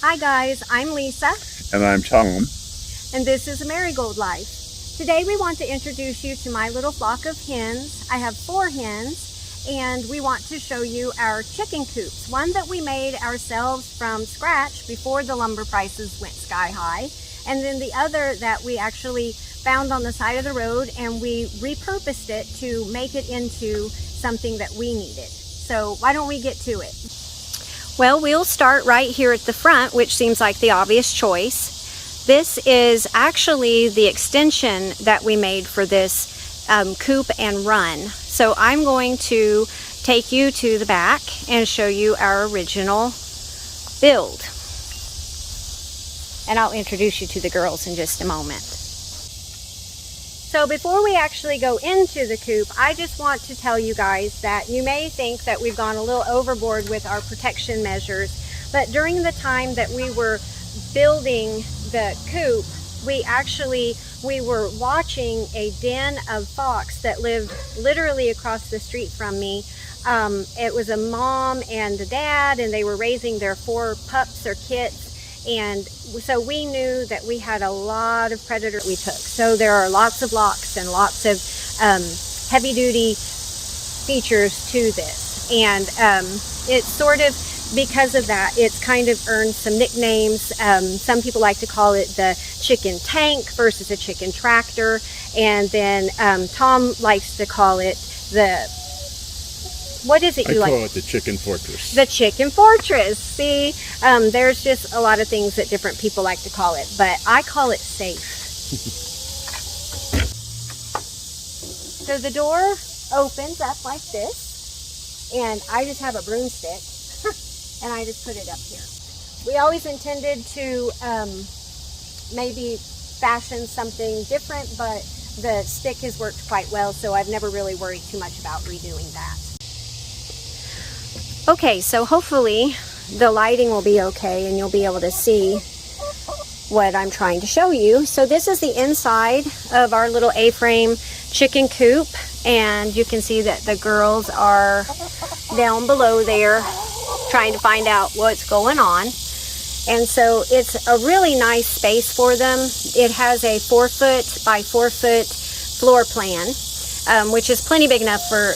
Hi guys, I'm Lisa. And I'm Tom. And this is A Marigold Life. Today we want to introduce you to my little flock of hens. I have 4 hens and we want to show you our chicken coops. One that we made ourselves from scratch before the lumber prices went sky high. And then the other that we actually found on the side of the road and we repurposed it to make it into something that we needed. So why don't we get to it? Well, we'll start right here at the front, which seems like the obvious choice. This is actually the extension that we made for this coop and run. So I'm going to take you to the back and show you our original build. And I'll introduce you to the girls in just a moment. So before we actually go into the coop, I just want to tell you guys that you may think that we've gone a little overboard with our protection measures, but during the time that we were building the coop, we were watching a den of fox that lived literally across the street from me. It was a mom and a dad, and they were raising their 4 pups or kits. And so we knew that we had a lot of predators we took. So there are lots of locks and lots of heavy-duty features to this. And it's sort of, because of that, it's kind of earned some nicknames. Some people like to call it the chicken tank versus a chicken tractor. And then Tom likes to call it the... What is it you like? I call it the chicken fortress. The chicken fortress. See, there's just a lot of things that different people like to call it, but I call it safe. So the door opens up like this, and I just have a broomstick, and I just put it up here. We always intended to maybe fashion something different, but the stick has worked quite well, so I've never really worried too much about redoing that. Okay, so hopefully the lighting will be okay and you'll be able to see what I'm trying to show you. So this is the inside of our little A-frame chicken coop, and you can see that the girls are down below there trying to find out what's going on. And so it's a really nice space for them. It has a 4-foot by 4-foot floor plan. Which is plenty big enough for,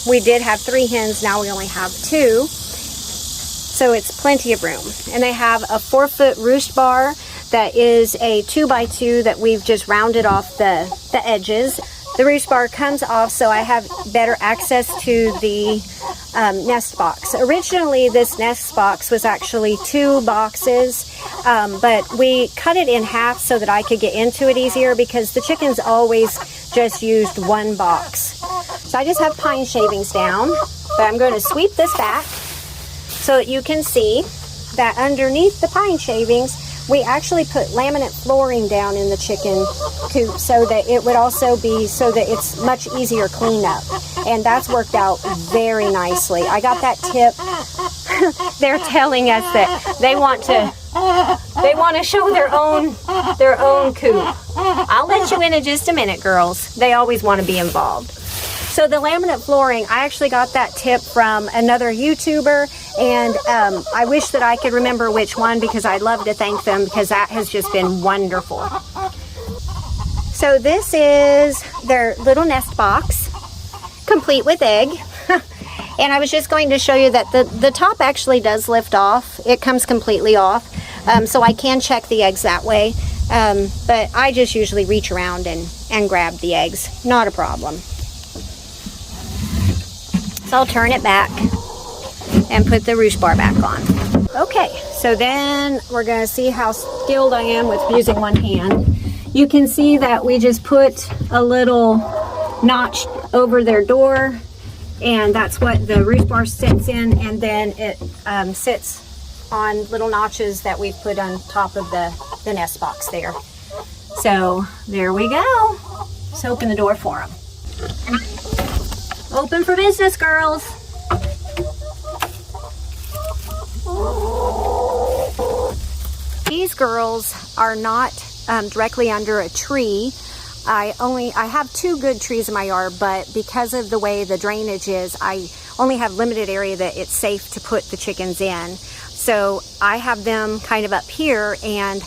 we did have 3 hens, now we only have 2. So it's plenty of room. And they have a 4-foot roost bar that is a 2x2 that we've just rounded off the edges. The roost bar comes off so I have better access to the nest box. Originally this nest box was actually 2 boxes, but we cut it in half so that I could get into it easier because the chickens always just used 1 box. So I just have pine shavings down, but I'm going to sweep this back so that you can see that underneath the pine shavings we actually put laminate flooring down in the chicken coop so that it would also be so that it's much easier cleanup, and that's worked out very nicely. I got that tip. They're telling us that they want to show their own coop. I'll let you in just a minute, girls. They always want to be involved. So the laminate flooring, I actually got that tip from another YouTuber, and I wish that I could remember which one because I'd love to thank them because that has just been wonderful. So this is their little nest box, complete with egg. And I was just going to show you that the top actually does lift off. It comes completely off, so I can check the eggs that way. But I just usually reach around and grab the eggs, not a problem. So I'll turn it back and put the roost bar back on. Okay, so then we're going to see how skilled I am with using one hand. You can see that we just put a little notch over their door, and that's what the roost bar sits in, and then it sits on little notches that we've put on top of the nest box there. So there we go. Let's open the door for them. Open for business, girls. These girls are not directly under a tree. I have 2 good trees in my yard, but because of the way the drainage is, I only have limited area that it's safe to put the chickens in. So I have them kind of up here, and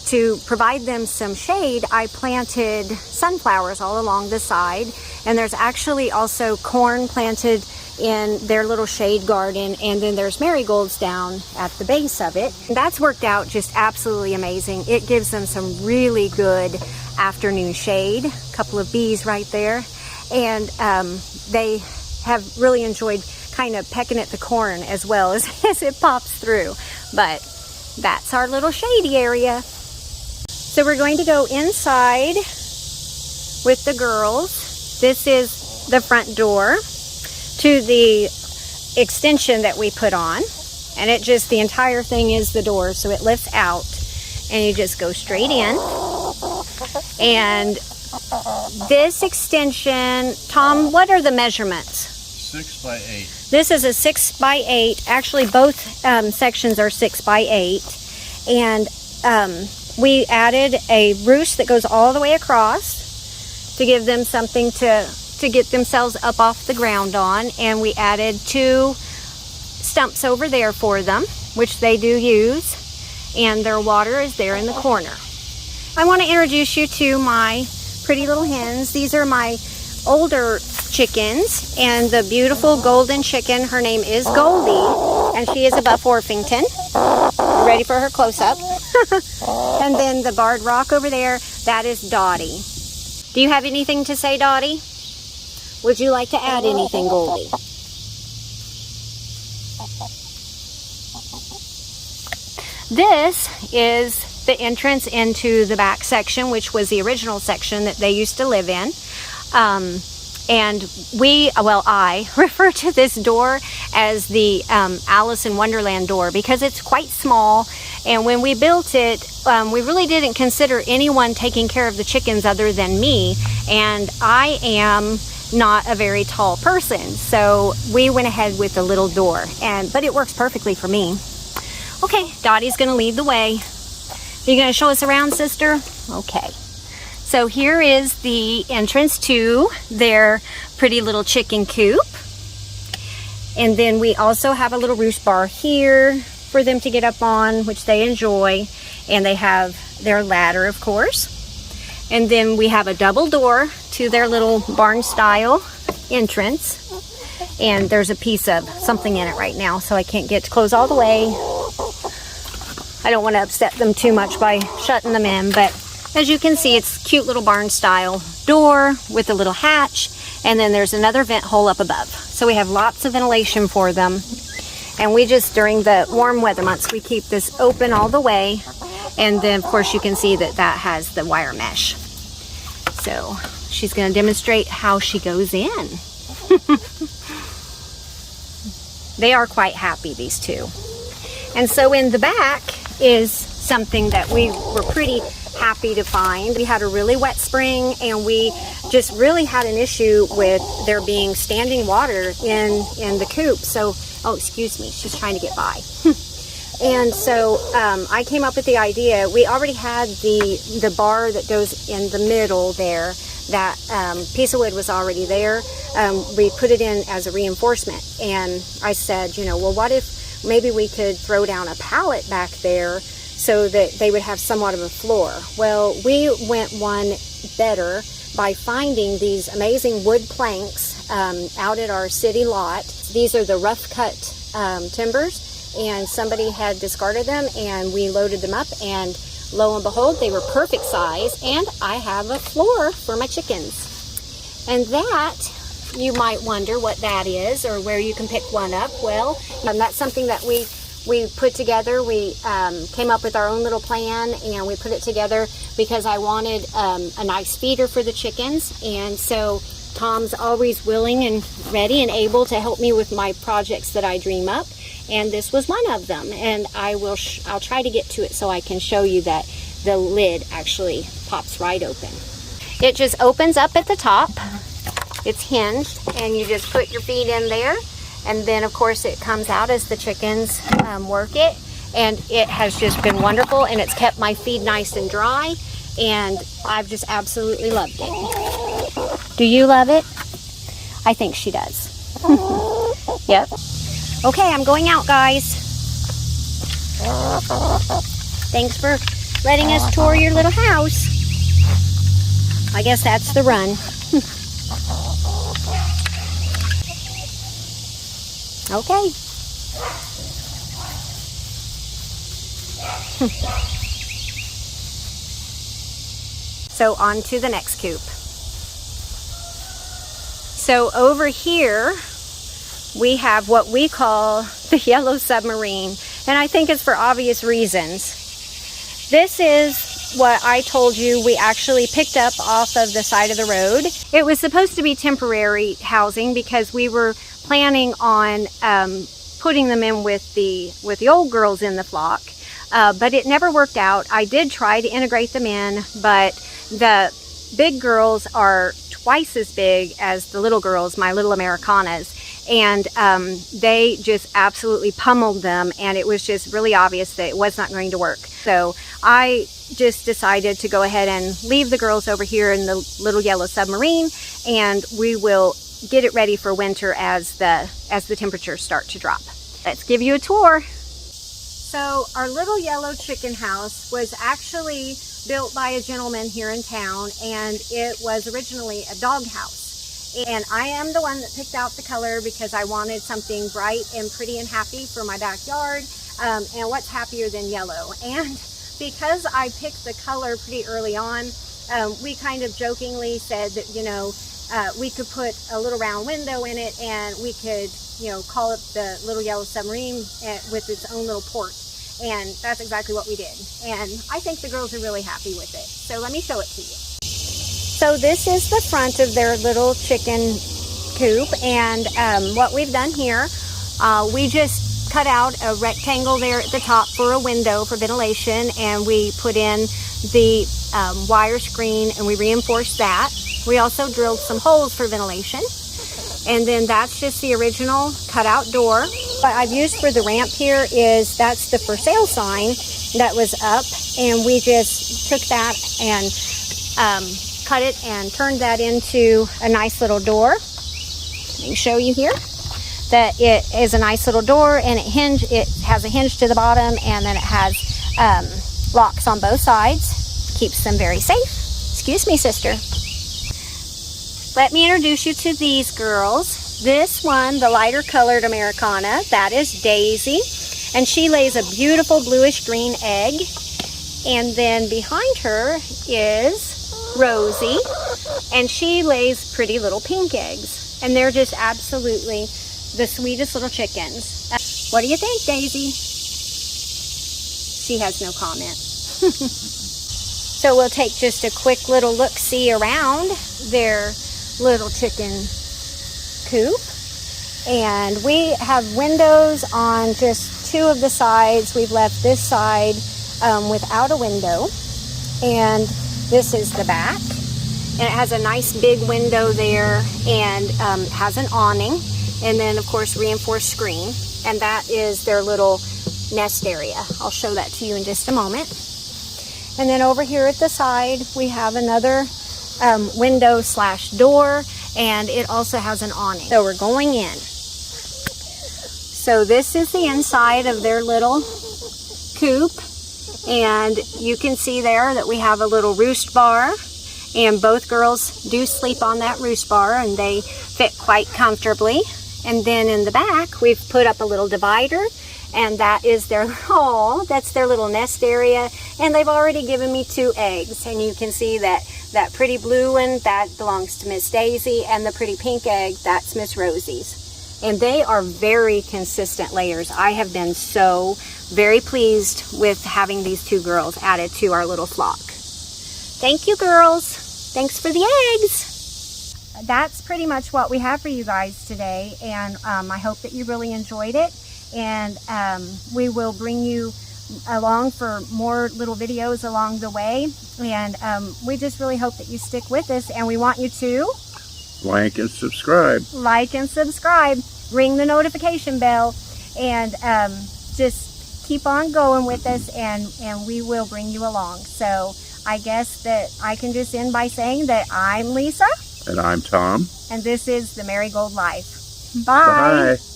to provide them some shade, I planted sunflowers all along the side, and there's actually also corn planted in their little shade garden, and then there's marigolds down at the base of it. And that's worked out just absolutely amazing. It gives them some really good afternoon shade. A couple of bees right there, and they have really enjoyed kind of pecking at the corn as well as it pops through. But that's our little shady area. So we're going to go inside with the girls. This is the front door to the extension that we put on, and it just, the entire thing is the door, so it lifts out and you just go straight in. And this extension, Tom, what are the measurements? 6 by 8. This is a 6 by 8. Actually, both sections are 6 by 8. And we added a roost that goes all the way across to give them something to get themselves up off the ground on. And we added 2 stumps over there for them, which they do use. And their water is there in the corner. I want to introduce you to my pretty little hens. These are my older chickens, and the beautiful golden chicken, her name is Goldie, and she is a Buff Orpington. Ready for her close-up. And then the barred rock over there, that is Dottie. Do you have anything to say, Dottie? Would you like to add anything, Goldie? This is the entrance into the back section, which was the original section that they used to live in. And I refer to this door as the Alice in Wonderland door because it's quite small. And when we built it, we really didn't consider anyone taking care of the chickens other than me. And I am not a very tall person, so we went ahead with the little door. But it works perfectly for me. Okay, Dottie's gonna lead the way. Are you gonna show us around, sister? Okay. So here is the entrance to their pretty little chicken coop. And then we also have a little roost bar here for them to get up on, which they enjoy. And they have their ladder, of course. And then we have a double door to their little barn style entrance. And there's a piece of something in it right now, so I can't get to close all the way. I don't want to upset them too much by shutting them in, but as you can see, it's cute little barn style door with a little hatch, and then there's another vent hole up above. So we have lots of ventilation for them. And we just, during the warm weather months, we keep this open all the way. And then of course you can see that that has the wire mesh. So she's going to demonstrate how she goes in. They are quite happy, these two. And so in the back is something that we were pretty happy to find. We had a really wet spring, and we just really had an issue with there being standing water in the coop. So, oh, excuse me, she's trying to get by. And so I came up with the idea. We already had the bar that goes in the middle there. That piece of wood was already there. We put it in as a reinforcement, and I said, well, what if maybe we could throw down a pallet back there so that they would have somewhat of a floor. Well, we went one better by finding these amazing wood planks out at our city lot. These are the rough cut timbers, and somebody had discarded them, and we loaded them up, and lo and behold, they were perfect size, and I have a floor for my chickens. And that, you might wonder what that is or where you can pick one up. Well, that's something that we put together. We came up with our own little plan, and we put it together because I wanted a nice feeder for the chickens. And so Tom's always willing and ready and able to help me with my projects that I dream up. And this was one of them. And I'll try to get to it so I can show you that the lid actually pops right open. It just opens up at the top. It's hinged, and you just put your feet in there. And then, of course, it comes out as the chickens work it. And it has just been wonderful, and it's kept my feed nice and dry. And I've just absolutely loved it. Do you love it? I think she does. Yep. Okay, I'm going out, guys. Thanks for letting us tour your little house. I guess that's the run. Okay. So on to the next coop. So over here we have what we call the yellow submarine, and I think it's for obvious reasons. This is what I told you we actually picked up off of the side of the road. It was supposed to be temporary housing because we were planning on putting them in with the old girls in the flock, but it never worked out. I did try to integrate them in, but the big girls are twice as big as the little girls, my little Americanas, and they just absolutely pummeled them, and it was just really obvious that it was not going to work. So I just decided to go ahead and leave the girls over here in the little yellow submarine, and we will get it ready for winter as the temperatures start to drop. Let's give you a tour. So our little yellow chicken house was actually built by a gentleman here in town, and it was originally a dog house. And I am the one that picked out the color because I wanted something bright and pretty and happy for my backyard. And what's happier than yellow? And because I picked the color pretty early on, we kind of jokingly said that, you know, we could put a little round window in it, and we could, you know, call it the little yellow submarine with its own little port. And that's exactly what we did. And I think the girls are really happy with it. So let me show it to you. So this is the front of their little chicken coop. And what we've done here, we just cut out a rectangle there at the top for a window for ventilation. And we put in the wire screen, and we reinforced that. We also drilled some holes for ventilation. And then that's just the original cutout door. What I've used for the ramp here is that's the for sale sign that was up, and we just took that and cut it and turned that into a nice little door. Let me show you here that it is a nice little door, and it has a hinge to the bottom, and then it has locks on both sides. Keeps them very safe. Excuse me, sister. Let me introduce you to these girls. This one, the lighter colored Americana, that is Daisy, and she lays a beautiful bluish green egg. And then behind her is Rosie, and she lays pretty little pink eggs, and they're just absolutely the sweetest little chickens. What do you think, Daisy? She has no comment. So we'll take just a quick little look-see around their little chicken coop, and we have windows on just two of the sides. We've left this side without a window, and this is the back, and it has a nice big window there, and has an awning, and then of course reinforced screen, and that is their little nest area. I'll show that to you in just a moment. And then over here at the side we have another window slash door, and it also has an awning. So we're going in. So this is the inside of their little coop, and you can see there that we have a little roost bar, and both girls do sleep on that roost bar, and they fit quite comfortably. And then in the back we've put up a little divider, and that is their that's their little nest area, and they've already given me 2 eggs, and you can see that pretty blue one, that belongs to Miss Daisy, and the pretty pink egg, that's Miss Rosie's. And they are very consistent layers. I have been so very pleased with having these 2 girls added to our little flock. Thank you, girls. Thanks for the eggs. That's pretty much what we have for you guys today, and I hope that you really enjoyed it. And we will bring you along for more little videos along the way, and we just really hope that you stick with us, and we want you to Like and subscribe. Ring the notification bell, and just keep on going with us, and we will bring you along. So I guess that I can just end by saying that I'm Lisa, And I'm Tom. and this is the Marigold Life. Bye. Bye.